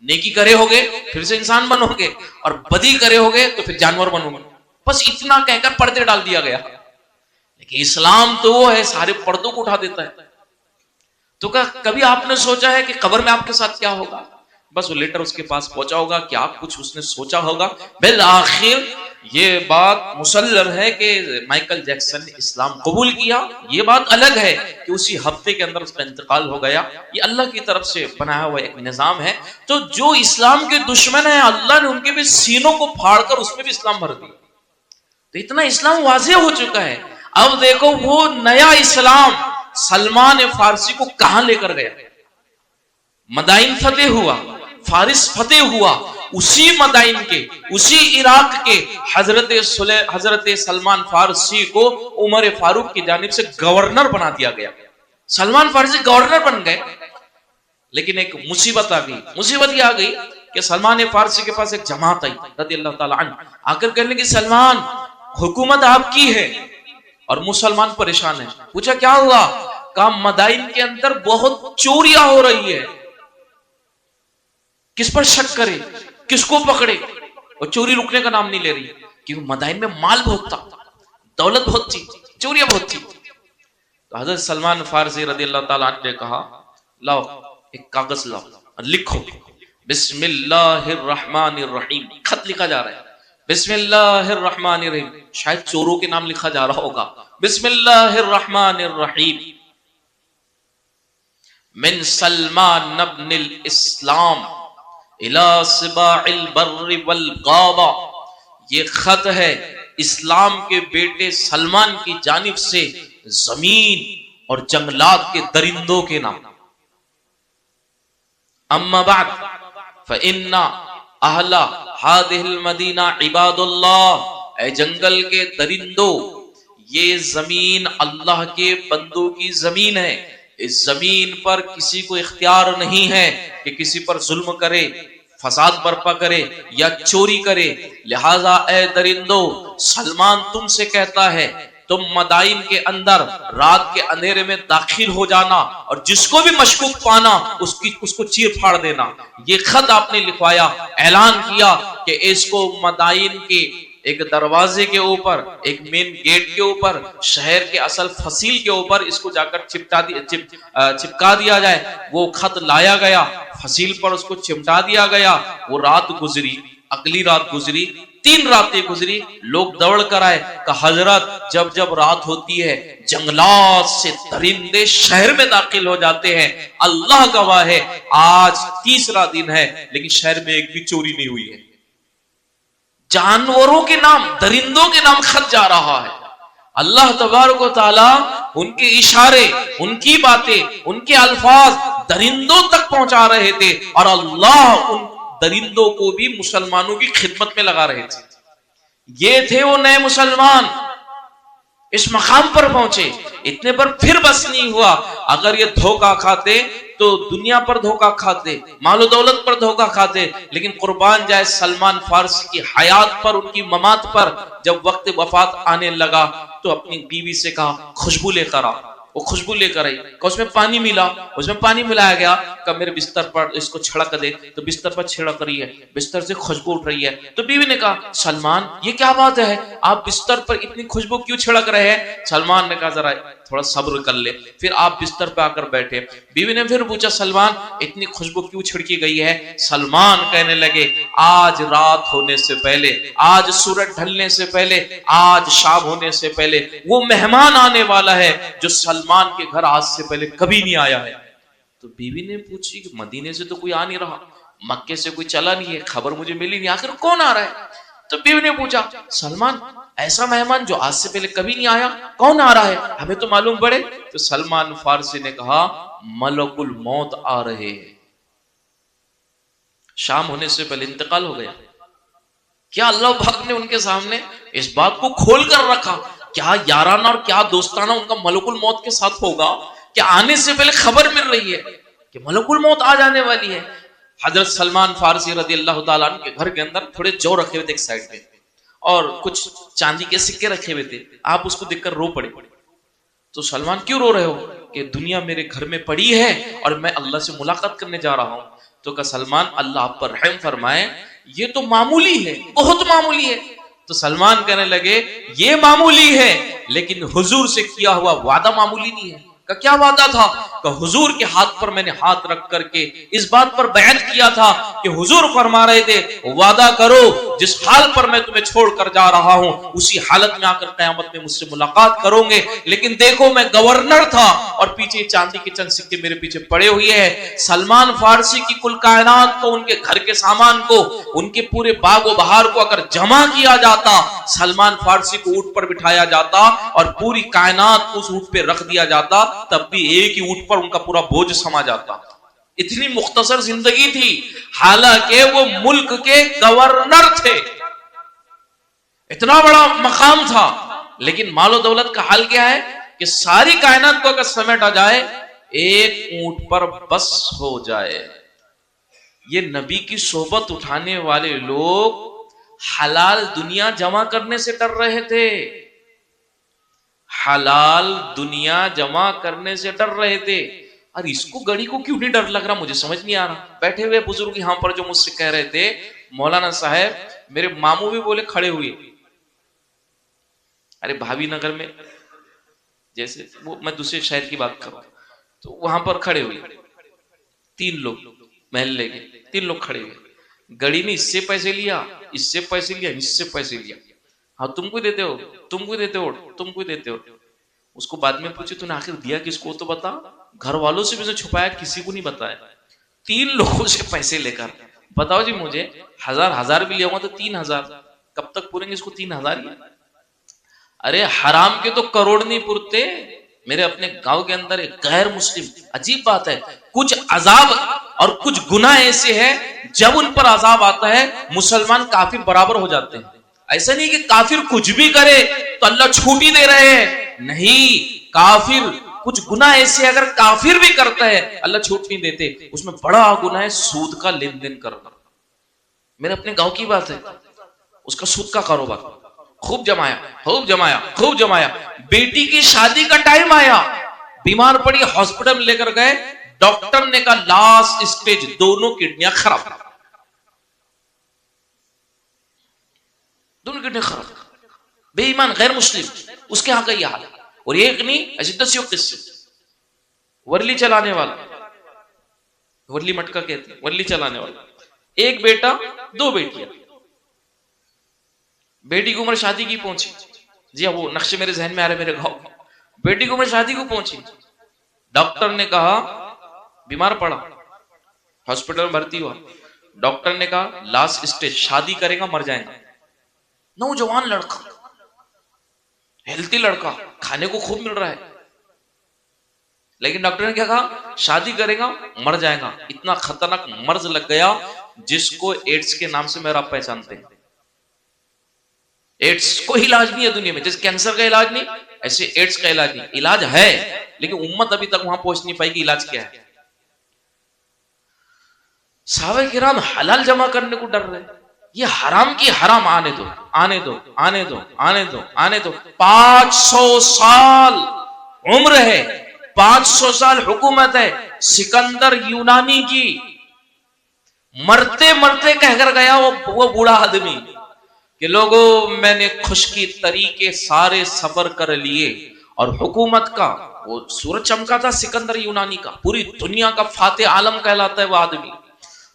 نیکی کرے ہوگے پھر سے انسان بنو گے، اور بدی کرے ہوگے تو پھر جانور بنو گے. بس اتنا کہہ کر پردے ڈال دیا گیا. لیکن اسلام تو وہ ہے سارے پردوں کو اٹھا دیتا ہے. تو کبھی آپ نے سوچا ہے کہ قبر میں آپ کے ساتھ کیا ہوگا؟ بس وہ لیٹر اس کے پاس پہنچا ہوگا، کیا کچھ اس نے سوچا ہوگا. بالآخر یہ بات مسلم ہے کہ مائیکل جیکسن نے اسلام قبول کیا. یہ بات الگ ہے کہ اسی ہفتے کے اندر اس کا انتقال ہو گیا. یہ اللہ کی طرف سے بنایا ہوا ایک نظام ہے. تو جو اسلام کے دشمن ہیں اللہ نے ان کے بھی سینوں کو پھاڑ کر اس میں بھی اسلام بھر دیا. تو اتنا اسلام واضح ہو چکا ہے. اب دیکھو وہ نیا اسلام سلمان فارسی کو کہاں لے کر گیا. مدائن فتح ہوا، فارس فتح ہوا، اسی مدائن کے، اسی عراق کے حضرت سلمان فارسی کو عمر فاروق کی جانب سے گورنر بنا دیا گیا. سلمان فارسی گورنر بن گئے. لیکن ایک مصیبت آ گئی. مصیبت یہ آ گئی کہ سلمان فارسی کے پاس ایک جماعت آئی رضی اللہ تعالی عنہ، آ کر کہنے لگی سلمان حکومت آپ کی ہے اور مسلمان پریشان ہیں. پوچھا کیا ہوا؟ کہا مدائن کے اندر بہت چوریاں ہو رہی ہے، کس پر شک کرے، کس کو پکڑے؟ اور چوری رکنے کا نام نہیں لے رہی کیونکہ مدائن میں مال بہت تھا، دولت بہت تھی، چوریاں بہت تھی. تو حضرت سلمان فارسی رضی اللہ تعالیٰ عنہ نے کہا لاؤ ایک کاغذ لاؤ اور لکھو بسم اللہ الرحمن الرحیم. خط لکھا جا رہا ہے بسم اللہ الرحمن الرحیم. شاید چوروں کے نام لکھا جا رہا ہوگا. بسم اللہ الرحمن الرحیم من سلمان ابن الاسلام الى سباع البر والغابہ. یہ خط ہے اسلام کے بیٹے سلمان کی جانب سے زمین اور جنگلات کے درندوں کے نام. اما بعد فإن اہل هذه المدینہ عباد اللہ. اے جنگل کے درندوں، یہ زمین اللہ کے بندوں کی زمین ہے. اس زمین پر کسی کو اختیار نہیں ہے کہ کسی پر ظلم کرے، فساد برپا کرے یا چوری کرے. لہذا اے درندو، سلمان تم سے کہتا ہے تم مدائن کے اندر رات کے اندھیرے میں داخل ہو جانا اور جس کو بھی مشکوک پانا اس کو چیر پھاڑ دینا. یہ خط آپ نے لکھوایا، اعلان کیا کہ اس کو مدائن کے ایک دروازے کے اوپر، ایک مین گیٹ کے اوپر، شہر کے اصل فصیل کے اوپر اس کو جا کر چپکا دیا جائے. وہ خط لایا گیا، فصیل پر اس کو چمٹا دیا گیا. وہ رات گزری، اگلی رات گزری، 3 راتیں گزری. لوگ دوڑ کر آئے کہ حضرت جب رات ہوتی ہے جنگلات سے درندے شہر میں داخل ہو جاتے ہیں. اللہ گواہ ہے آج 30واں دن ہے لیکن شہر میں ایک بھی چوری نہیں ہوئی ہے. جانوروں کے نام، درندوں کے نام خط جا رہا ہے. اللہ تبارک و تعالی ان کے اشارے، ان کی باتیں، ان کے الفاظ درندوں تک پہنچا رہے تھے اور اللہ ان درندوں کو بھی مسلمانوں کی خدمت میں لگا رہے تھے. یہ تھے وہ نئے مسلمان، اس مقام پر پہنچے. اتنے پر پھر بس نہیں ہوا. اگر یہ دھوکہ کھاتے تو دنیا پر دھوکہ کھاتے، مال و دولت پر دھوکہ کھاتے، لیکن قربان جائے سلمان فارسی کی حیات پر، ان کی ممات پر جب وقت وفات آنے لگا تو اپنی بیوی سے کہا خوشبو لے کر آ. وہ خوشبو لے کر آئی کہ اس میں پانی ملا، اس میں پانی ملایا گیا کہ میرے بستر پر اس کو چھڑک دے. تو بستر پر چھڑک رہی ہے، بستر سے خوشبو اٹھ رہی ہے. تو بیوی نے کہا سلمان یہ کیا بات ہے، آپ بستر پر اتنی خوشبو کیوں چھڑک رہے ہیں؟ سلمان نے کہا ذرا تھوڑا صبر کر لے. پھر آپ بستر پہ آ کر بیٹھے. بیوی نے پھر پوچھا سلمان اتنی خوشبو کیوں چھڑکی گئی ہے؟ سلمان کہنے لگے آج رات ہونے سے پہلے، آج سورج ڈھلنے سے پہلے، آج شام ہونے سے پہلے وہ مہمان آنے والا ہے جو سلمان کے گھر آج سے پہلے کبھی نہیں آیا ہے. تو بیوی نے پوچھی کہ مدینے سے تو کوئی آ نہیں رہا، مکے سے کوئی چلا نہیں ہے، خبر مجھے ملی نہیں، آخر کون آ رہا ہے؟ تو بیوی نے پوچھا سلمان ایسا مہمان جو آج سے پہلے کبھی نہیں آیا کون آ رہا ہے، ہمیں تو معلوم پڑے. تو سلمان فارسی نے کہا ملک الموت آ رہے ہیں. شام ہونے سے پہلے انتقال ہو گیا. کیا اللہ پاک نے ان کے سامنے اس بات کو کھول کر رکھا. کیا یارانہ اور کیا دوستانہ ان کا ملک الموت کے ساتھ ہوگا کہ آنے سے پہلے خبر مل رہی ہے کہ ملک الموت آ جانے والی ہے. حضرت سلمان فارسی رضی اللہ تعالیٰ عنہ کے گھر کے اندر تھوڑے جو رکھے ہوئے تھے ایک سائڈ پہ اور کچھ چاندی کے سکے رکھے ہوئے تھے. آپ اس کو دیکھ کر رو پڑے. تو سلمان کیوں رو رہے ہو؟ کہ دنیا میرے گھر میں پڑی ہے اور میں اللہ سے ملاقات کرنے جا رہا ہوں. تو کہا سلمان اللہ آپ پر رحم فرمائے، یہ تو معمولی ہے، بہت معمولی ہے. تو سلمان کہنے لگے یہ معمولی ہے لیکن حضور سے کیا ہوا وعدہ معمولی نہیں ہے. کہ کیا وعدہ تھا؟ کہ حضور کے ہاتھ پر میں نے ہاتھ رکھ کر کے اس بات پر بیعت کیا تھا کہ حضور فرما رہے تھے وعدہ کرو جس حال پر میں تمہیں چھوڑ کر جا رہا ہوں اسی حالت میں آ کر قیامت میں مجھ سے ملاقات کرو گے. لیکن دیکھو میں گورنر تھا اور پیچھے چاندی کے چند سکے میرے پیچھے پڑے ہوئے ہیں. سلمان فارسی کی کل کائنات کو، ان کے گھر کے سامان کو، ان کے پورے باغ و بہار کو اگر جمع کیا جاتا، سلمان فارسی کو اونٹ پر بٹھایا جاتا اور پوری کائنات کو اس اونٹ پہ رکھ دیا جاتا، تب بھی ایک ہی اونٹ پر ان کا پورا بوجھ سما جاتا. اتنی مختصر زندگی تھی، حالانکہ وہ ملک کے گورنر تھے، اتنا بڑا مقام تھا. لیکن مال و دولت کا حال کیا ہے کہ ساری کائنات کو اگر سمیٹا جائے ایک اونٹ پر بس ہو جائے. یہ نبی کی صحبت اٹھانے والے لوگ حلال دنیا جمع کرنے سے ڈر رہے تھے، حلال دنیا جمع کرنے سے ڈر رہے تھے. اور اس کو گڑی کو کیوں نہیں ڈر لگ رہا مجھے سمجھ نہیں آ رہا. بیٹھے ہوئے بزرگ یہاں پر جو مجھ سے کہہ رہے تھے مولانا صاحب، میرے ماموں بھی بولے کھڑے ہوئے، ارے بھاوی نگر میں جیسے وہ میں دوسرے شہر کی بات کروں تو وہاں پر کھڑے ہوئے 3 لوگ، محلے کے 3 لوگ کھڑے ہوئے. گڑی نے اس سے پیسے لیا، اس سے پیسے لیا، اس سے پیسے لیا. ہاں تم کو دیتے ہو، تم کو دیتے ہو، تم کو دیتے ہو. اس کو بعد میں پوچھے تو نے آخر دیا کس کو تو بتا. گھر والوں سے بھی اسے چھپایا، کسی کو نہیں بتایا. 3 لوگوں سے پیسے لے کر بتاؤ جی مجھے 1000 بھی لیا ہوا تو 3000 کب تک پوریں گے اس کو 3000 ہی. ارے حرام کے تو کروڑ نہیں پورتے. میرے اپنے گاؤں کے اندر ایک غیر مسلم، عجیب بات ہے، کچھ عذاب اور کچھ گناہ ایسے ہیں جب ان پر عذاب آتا ہے مسلمان کافر برابر ہو جاتے ہیں. ایسا نہیں کہ کافر کچھ بھی کرے تو اللہ چھوٹ ہی دے رہے ہیں، نہیں، کافر کچھ گناہ ایسے اگر کافر بھی کرتا ہے اللہ چھوٹ نہیں دیتے. اس میں بڑا گناہ ہے سود کا لین دین کرنا. میرے اپنے گاؤں کی بات ہے، اس کا سود کا کاروبار خوب جمایا، خوب جمایا، خوب جمایا. بیٹی کی شادی کا ٹائم آیا، بیمار پڑی، ہاسپٹل میں لے کر گئے، ڈاکٹر نے کہا لاسٹ اسٹیج، دونوں کڈنیاں خراب، دونوں کڈنیاں خراب. بے ایمان غیر مسلم، اس کے ہاں کا یہ حال ہے. اور ایک نہیں، ایسے 10 قصے. ورلی چلانے والا، ورلی مٹکا کہتے ہیں، ورلی چلانے والا، ایک بیٹا 2 بیٹیاں. بیٹی کی عمر شادی کی پہنچی، جی ہاں وہ نقشے میرے ذہن میں آ رہے میرے گاؤں. بیٹی کی عمر شادی کو پہنچی، ڈاکٹر نے کہا بیمار پڑا، ہاسپٹل میں بھرتی ہوا. ڈاکٹر نے کہا لاسٹ اسٹیج، شادی کرے گا مر جائے گا. نوجوان لڑکا، ہیلتھی لڑکا، کھانے کو خوب مل رہا ہے، لیکن ڈاکٹر نے کیا کہا شادی کرے گا مر جائے گا. اتنا خطرناک مرض لگ گیا جس کو ایڈز کے نام سے میرا آپ پہچانتے ہیں. ایڈز کوئی علاج نہیں ہے دنیا میں، جیسے کینسر کا علاج نہیں ایسے ایڈز کا علاج نہیں. علاج ہے لیکن امت ابھی تک وہاں پہنچ نہیں پائے گی علاج کیا ہے. صحابہ کرام حلال جمع کرنے کو ڈر رہے، یہ حرام کی حرام آنے دو، آنے دو، آنے دو، آنے دو، آنے دو. 500 سال عمر ہے، 500 سال حکومت ہے. سکندر یونانی کی مرتے مرتے کہہ کر گیا وہ بوڑھا آدمی کہ لوگوں میں نے خشکی طریقے سارے صبر کر لیے. اور حکومت کا وہ سورج چمکا تھا سکندر یونانی کا، پوری دنیا کا فاتح عالم کہلاتا ہے وہ آدمی.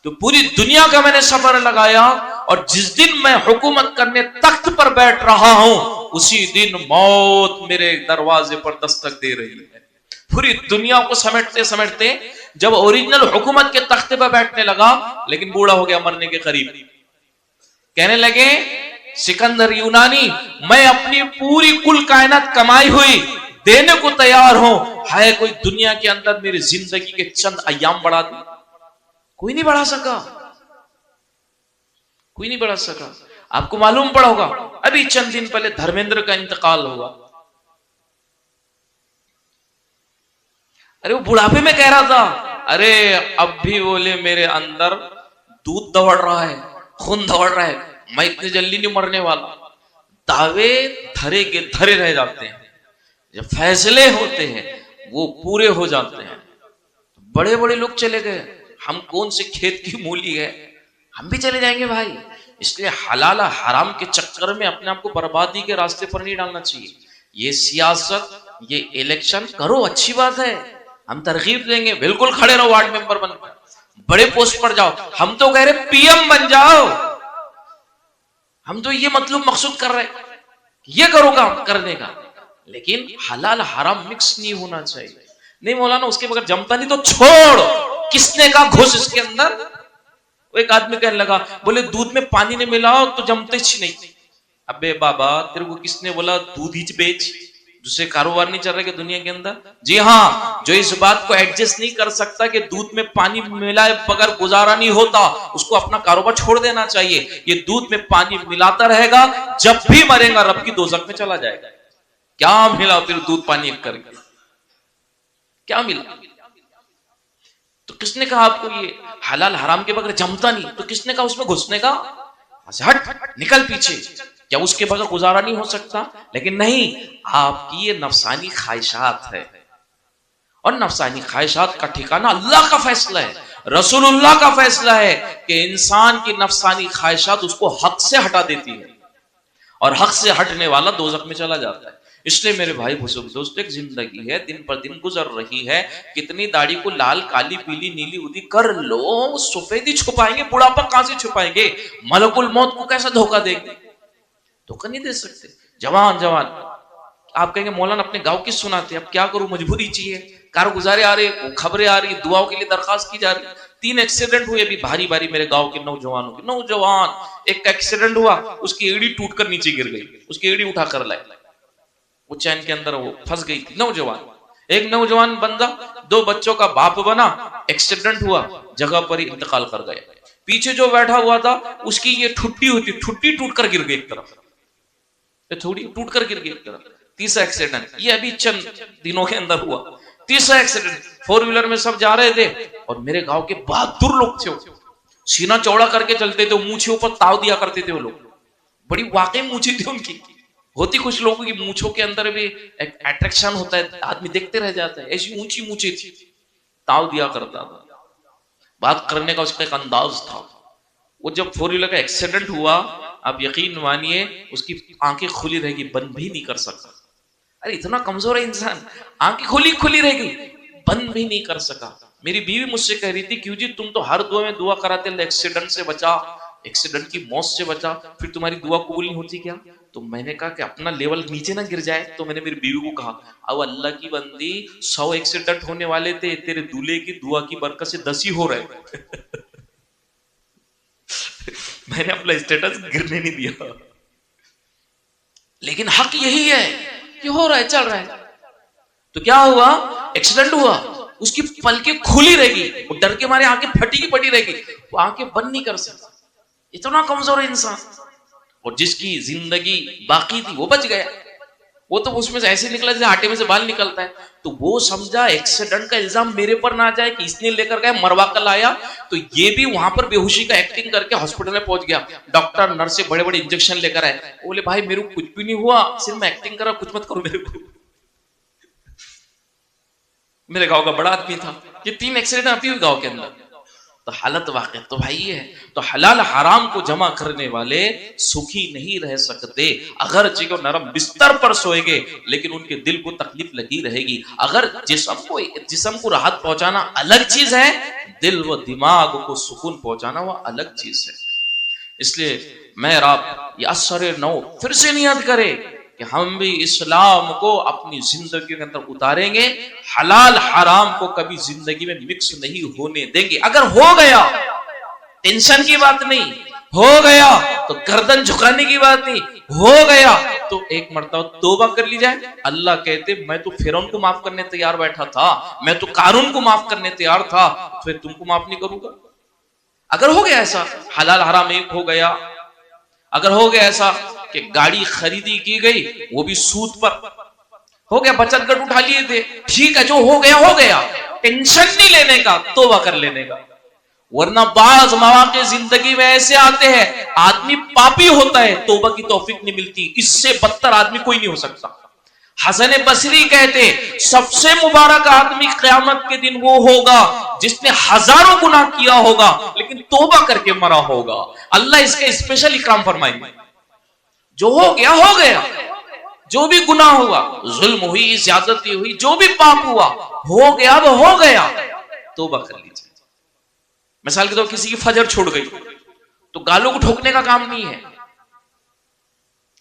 تو پوری دنیا کا میں نے صبر لگایا اور جس دن میں حکومت کرنے تخت پر بیٹھ رہا ہوں اسی دن موت میرے دروازے پر دستک دے رہی ہے. پوری دنیا کو سمیٹتے سمیٹتے جب اوریجنل حکومت کے تخت پر بیٹھنے لگا لیکن بوڑھا ہو گیا مرنے کے قریب، کہنے لگے سکندر یونانی میں اپنی پوری کل کائنات کمائی ہوئی دینے کو تیار ہوں، ہے کوئی دنیا کے اندر میری زندگی کے چند ایام بڑھا دے؟ کوئی نہیں بڑھا سکا، کوئی نہیں بڑھا سکا. آپ کو معلوم پڑا ہوگا ابھی چند دن پہلے دھرمیندر کا انتقال ہوا. ارے وہ بڑھاپے میں کہہ رہا تھا ارے اب بھی بولے میرے اندر دودھ دوڑ رہا ہے، خون دوڑ رہا ہے، میں اتنی جلدی نہیں مرنے والا. دعوے دھرے کے دھرے رہ جاتے ہیں، جب فیصلے ہوتے ہیں وہ پورے ہو جاتے ہیں. بڑے بڑے لوگ چلے گئے، ہم کون سے کھیت کی مولی ہے، ہم بھی چلے جائیں گے بھائی. اس لیے حلال حرام کے چکر میں اپنے آپ کو بربادی کے راستے پر نہیں ڈالنا چاہیے. یہ سیاست یہ الیکشن کرو، اچھی بات ہے، ہم ترغیب دیں گے، بالکل کھڑے رہو، وارڈ ممبر بن کر بڑے پوسٹ پر جاؤ، ہم تو کہہ رہے پی ایم بن جاؤ، ہم تو یہ مطلب مقصود کر رہے یہ کرو کام کرنے کا، لیکن حلال حرام مکس نہیں ہونا چاہیے۔ نہیں مولانا اس کے بغیر جمتا نہیں، تو چھوڑ، کس نے کہا گھس اس کے اندر؟ ایک آدمی کہنے لگا، بولے دودھ میں پانی نہیں ملاؤ تو جمتے ہی نہیں۔ ابے بابا تیرے کو کس نے بولا دودھ ہی بیچ، دوسرے کاروبار نہیں چل رہے کہ دنیا کے اندر؟ جی ہاں، جو اس بات کو ایڈجسٹ نہیں کر سکتا کہ دودھ میں پانی ملائے بغیر گزارا نہیں ہوتا، اس کو اپنا کاروبار چھوڑ دینا چاہیے۔ یہ دودھ میں پانی ملاتا رہے گا، جب بھی مرے گا رب کی دوزخ میں چلا جائے گا۔ کیا ملا پھر دودھ پانی ایک کر کے؟ کیا ملا؟ تو کس نے کہا آپ کو یہ حلال حرام کے بغیر جمتا نہیں؟ تو کس نے کہا اس میں گھسنے کا؟ ہٹ نکل پیچھے، کیا اس کے بغیر گزارا نہیں ہو سکتا؟ لیکن نہیں، آپ کی یہ نفسانی خواہشات ہے، اور نفسانی خواہشات کا ٹھکانہ اللہ کا فیصلہ ہے، رسول اللہ کا فیصلہ ہے کہ انسان کی نفسانی خواہشات اس کو حق سے ہٹا دیتی ہے، اور حق سے ہٹنے والا دوزخ میں چلا جاتا ہے۔ اس لیے میرے بھائی بزرگ دوست، ایک زندگی ہے دن پر دن گزر رہی ہے، کتنی داڑھی کو لال کالی پیلی نیلی ادی کر لو، سفیدی چھپائیں گے، بڑھاپا کہاں سے چھپائیں گے؟ ملک الموت کو کیسا دھوکہ دیں گے؟ دھوکہ نہیں دے سکتے۔ جوان آپ کہیں گے مولانا اپنے گاؤں کی سناتے، اب کیا کروں، مجبوری چاہیے، کارگزارے آ رہے، خبریں آ رہی، دعاؤں کے لیے درخواست کی جا رہی۔ 3 ایکسیڈنٹ ہوئے ابھی بھاری بھاری میرے گاؤں کے نوجوانوں کے، نوجوان ایک ایکسیڈنٹ ہوا، اس کی ایڑی ٹوٹ کر نیچے گر گئی، اس کی ایڑی اٹھا کر لائے، وہ چین کے اندر وہ پھنس گئی تھی۔ نوجوان، ایک نوجوان بندہ 2 بچوں کا باپ بنا، ایکسیڈنٹ ہوا، جگہ پر ہی انتقال کر گیا۔ پیچھے جو بیٹھا ہوا تھا اس کی یہ ٹھٹی ہوتی، ٹھٹی ٹوٹ کر گر گئی ایک طرف، تھوڑی ٹوٹ کر گر گئی ایک طرف۔ تیسرا ایکسیڈنٹ یہ ابھی چند دنوں کے اندر ہوا، تیسرا ایکسیڈنٹ، 4 ویلر میں سب جا رہے تھے، اور میرے گاؤں کے بہادر لوگ تھے، سینہ چوڑا کر کے چلتے تھے، مونچھے اوپر تاؤ دیا کرتے تھے وہ لوگ، بڑی واقعی مونچھی تھی ان کی، ہوتی کچھ لوگوں کی مونچھوں کے اندر بھی ایک اٹریکشن ہوتا ہے، آدمی دیکھتے رہ جاتا ہے، ایسی اونچی مونچھی تھی، تاؤ دیا کرتا تھا، بات کرنے کا اس کا ایک انداز تھا۔ وہ جب 4 ویلر کا ایکسیڈنٹ ہوا، آپ یقین مانیے اس کی آنکھیں کھلی رہ گئی، بند بھی نہیں کر سکا۔ ارے اتنا کمزور ہے انسان، آنکھیں کھلی رہ گئی، بند بھی نہیں کر سکا۔ میری بیوی مجھ سے کہہ رہی تھی، کیوں جی تم تو ہر دعا میں دعا کراتے اللہ ایکسیڈنٹ سے بچا، ایکسیڈنٹ کی موت سے بچا، پھر تمہاری دعا قبول نہیں ہوتی کیا؟ تو میں نے کہا کہ اپنا لیول نیچے نہ گر جائے، تو میں نے میری بیوی کو کہا، اب اللہ کی بندی 100 ایکسیڈنٹ ہونے والے تھے، تیرے دولہے کی دعا کی برکت سے 10 ہی ہو رہے میں نے اپنا اسٹیٹس گرنے نہیں دیا، لیکن حق یہی ہے کہ ہو رہا ہے، چل رہا ہے۔ تو کیا ہوا؟ ایکسیڈنٹ ہوا، اس کی پلکیں کھلی رہ گئی، وہ ڈر کے مارے آنکھیں پھٹی کی پٹی رہ گئی، وہ آنکھیں بند نہیں کر سکتا، اتنا کمزور ہے انسان۔ اور جس کی زندگی باقی تھی وہ بچ گیا، وہ تو اس میں سے ایسے نکلا جیسے آٹے میں سے بال نکلتا ہے، تو وہ سمجھا ایکسیڈنٹ کا الزام میرے پر نہ آ جائے کہ اس نے لے کر گیا، مروا کر لایا، تو یہ بھی وہاں پر بے ہوشی کا ایکٹنگ کر کے ہاسپٹل میں پہنچ گیا، ڈاکٹر نرس سے بڑے بڑے انجیکشن لے کر آئے، بولے بھائی میرے کو کچھ بھی نہیں ہوا، صرف میں ایکٹنگ کر رہا، کچھ مت کرو میرے کو۔ میرے گاؤں کا بڑا آدمی تھا، یہ 3 ایکسیڈنٹ آتی ہوئی گاؤں کے اندر، تو حالت واقع تو بھائی یہ ہے۔ تو حلال حرام کو جمع کرنے والے سکھی نہیں رہ سکتے، اگرچہ وہ نرم بستر پر سوئے گے لیکن ان کے دل کو تکلیف لگی رہے گی۔ اگر جسم کو راحت پہنچانا الگ چیز ہے، دل و دماغ کو سکون پہنچانا وہ الگ چیز ہے۔ اس لیے میں آپ یہ اثر نو پھر سے نیت کرے کہ ہم بھی اسلام کو اپنی زندگی کے اندر اتاریں گے، حلال حرام کو کبھی زندگی میں مکس نہیں ہونے دیں گے۔ اگر ہو گیا ٹینشن کی بات نہیں، ہو گیا تو گردن جھکانے کی بات نہیں، ہو گیا تو ایک مرتبہ توبہ کر لی جائے۔ اللہ کہتے میں تو فرعون کو معاف کرنے تیار بیٹھا تھا، میں تو قارون کو معاف کرنے تیار تھا، پھر تم کو معاف نہیں کروں گا؟ اگر ہو گیا ایسا حلال حرام ایک ہو گیا، اگر ہو گیا ایسا کہ گاڑی خریدی کی گئی وہ بھی سود پر ہو گیا، بچت گٹ اٹھا لیے تھے، ٹھیک ہے جو ہو گیا ہو گیا، ٹینشن نہیں لینے کا، توبہ کر لینے کا۔ ورنہ بعض مواقع زندگی میں ایسے آتے ہیں آدمی پاپی ہوتا ہے، توبہ کی توفیق نہیں ملتی، اس سے بدتر آدمی کوئی نہیں ہو سکتا۔ حسن بصری کہتے سب سے مبارک آدمی قیامت کے دن وہ ہوگا جس نے ہزاروں گناہ کیا ہوگا لیکن توبہ کر کے مرا ہوگا، اللہ اس کے اسپیشل اکرام فرمائیں گے۔ جو ہو گیا ہو گیا، جو بھی گناہ ہوا، ظلم ہوئی، زیادتی ہوئی، جو بھی پاپ ہوا، ہو گیا وہ ہو گیا، توبہ کر لیجیے۔ مثال کے طور کسی کی فجر چھوڑ گئی تو گالوں کو ٹھوکنے کا کام نہیں ہے،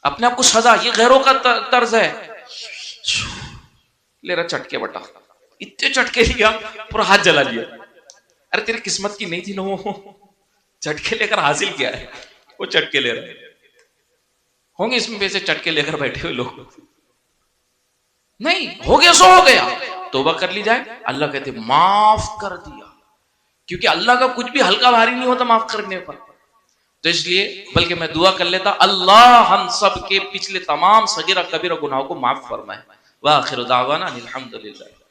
اپنے آپ کو سزا، یہ غیروں کا طرز ہے، لے رہا چٹکے بٹا، اتنے چٹکے لیا پورا ہاتھ جلا لیا، ارے تیری قسمت کی نہیں تھی نا وہ، چٹکے لے کر حاصل کیا ہے، وہ چٹکے لے رہا ہے۔ ہوں گے اس میں ویسے چٹکے لے کر بیٹھے ہوئے لوگ، نہیں، ہو گیا سو ہو گیا، توبہ کر لی جائے، اللہ کہتے معاف کر دیا، کیونکہ اللہ کا کچھ بھی ہلکا بھاری نہیں ہوتا معاف کرنے پر۔ تو اس لیے بلکہ میں دعا کر لیتا، اللہ ہم سب کے پچھلے تمام صغیرہ کبیرہ گناہوں کو معاف فرمائے۔ وآخر دعوانا الحمدللہ۔